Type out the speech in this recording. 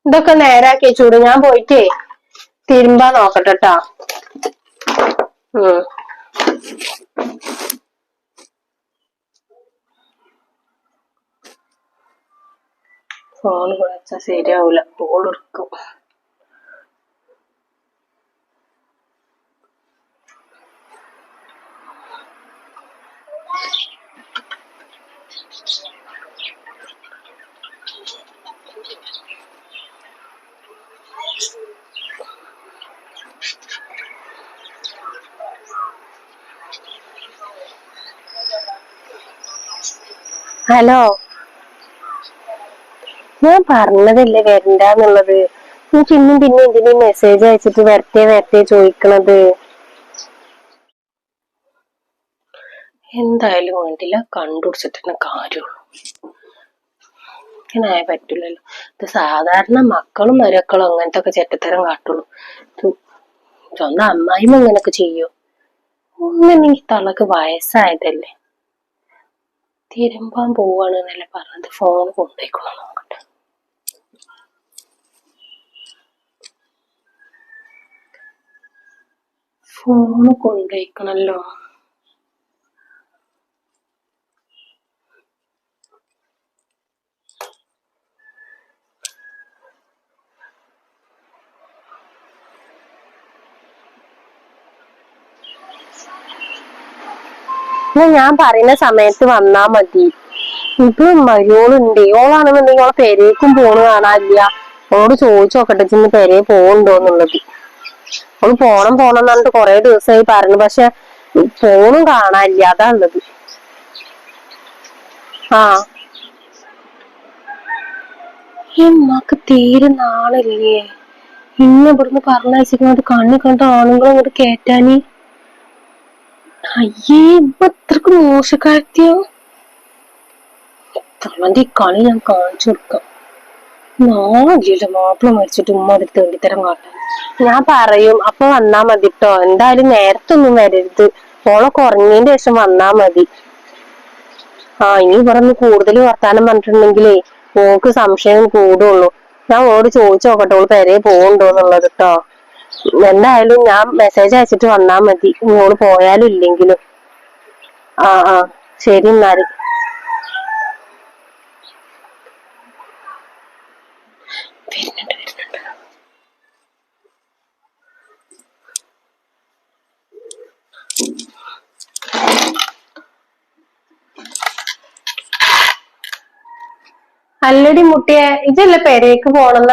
ഇതൊക്കെ നേരാക്കി വെച്ചൂട്. ഞാൻ പോയിട്ടേ തിരുമ്പാ നോക്കട്ടെട്ടാ. ഫോൺ വിളിച്ചാ ശരിയാവൂല, കോൾ എടുക്കും. ഹലോ, ഞാൻ പറഞ്ഞതല്ലേ വരണ്ടാന്നുള്ളത്. നീ പിന്നെ എന്തിനീ മെസ്സേജ് അയച്ചിട്ട് വരട്ടെ ചോദിക്കണത്? എന്തായാലും വേണ്ടില്ല, കണ്ടുപിടിച്ചിട്ട് കാര്യമുള്ളൂ. ഇങ്ങനെ ആയാൽ പറ്റൂലല്ലോ. ഇത് സാധാരണ മക്കളും മരുമക്കളും അങ്ങനത്തെ ഒക്കെ ചെറ്റത്തരം കാട്ടുള്ളൂ. സ്വന്തം അമ്മായിമ്മ ഇങ്ങനൊക്കെ ചെയ്യോ? ഒന്നും ഈ തള്ളക്ക് വയസ്സായതല്ലേ. തിരുമ്പാൻ പോവാണ് എന്നല്ലേ പറഞ്ഞത്. ഫോൺ കൊണ്ടുപോയിക്കോളാം, നോക്കട്ടെ. ഫോണ് കൊണ്ടുപോയിക്കണല്ലോ. ഞാൻ പറയുന്ന സമയത്ത് വന്നാ മതി. ഇത് മരിയോളുണ്ട്. ഓളാണെന്നുണ്ടെങ്കിൽ ഓളെ പെരേക്കും പോണ് കാണാനില്ല. ഓളോട് ചോദിച്ചു നോക്കട്ടെ ഇന്ന് പെരേ പോവുണ്ടോന്നുള്ളത്. ഓള് പോണം എന്ന് പറഞ്ഞിട്ട് കൊറേ ദിവസമായി പറഞ്ഞു. പക്ഷെ ഫോണും കാണാനില്ല, അതാ ഉള്ളത്. ഈ ഉമ്മാക്ക് തീരെ നാളില്ലേ. ഇന്ന് ഇവിടുന്ന് പറഞ്ഞയച്ചിട്ട് കണ്ണി കണ്ട ആണുങ്ങളും ഇങ്ങോട്ട് കേറ്റാന്. അയ്യേ, ഇപ്പൊ അത്രക്ക് മോശക്കാരത്തിയോ? തള്ളന്റെ കളി ഞാൻ കാണിച്ചു കൊടുക്കാം. നാളില്ല മാപ്പിള മരിച്ചിട്ട് ഉമ്മ ഒരു തെണ്ടിത്തരം കാട്ടാൻ. ഞാൻ പറയും, അപ്പൊ വന്നാ മതി ട്ടോ. എന്തായാലും നേരത്തൊന്നും വരരുത്. ഓളെ കുറഞ്ഞതിന്റെ ശേഷം വന്നാ മതി. ഇനി ഇവിടെ കൂടുതൽ വർത്താനം പറഞ്ഞിട്ടുണ്ടെങ്കിലേ ഓക്ക് സംശയം കൂടുള്ളൂ. ഞാൻ ഓട് ചോദിച്ചു നോക്കട്ടെ ഓള് പെരേ പോവുണ്ടോന്നുള്ളത് ട്ടോ. എന്തായാലും ഞാൻ മെസ്സേജ് അയച്ചിട്ട് വന്നാ മതി, ഓള് പോയാലും ഇല്ലെങ്കിലും. ശരി എന്നാല്. വരുന്നുണ്ട്. അല്ലടി മുട്ടിയെ, ഇതല്ലേ പെരേക്ക് പോണെന്ന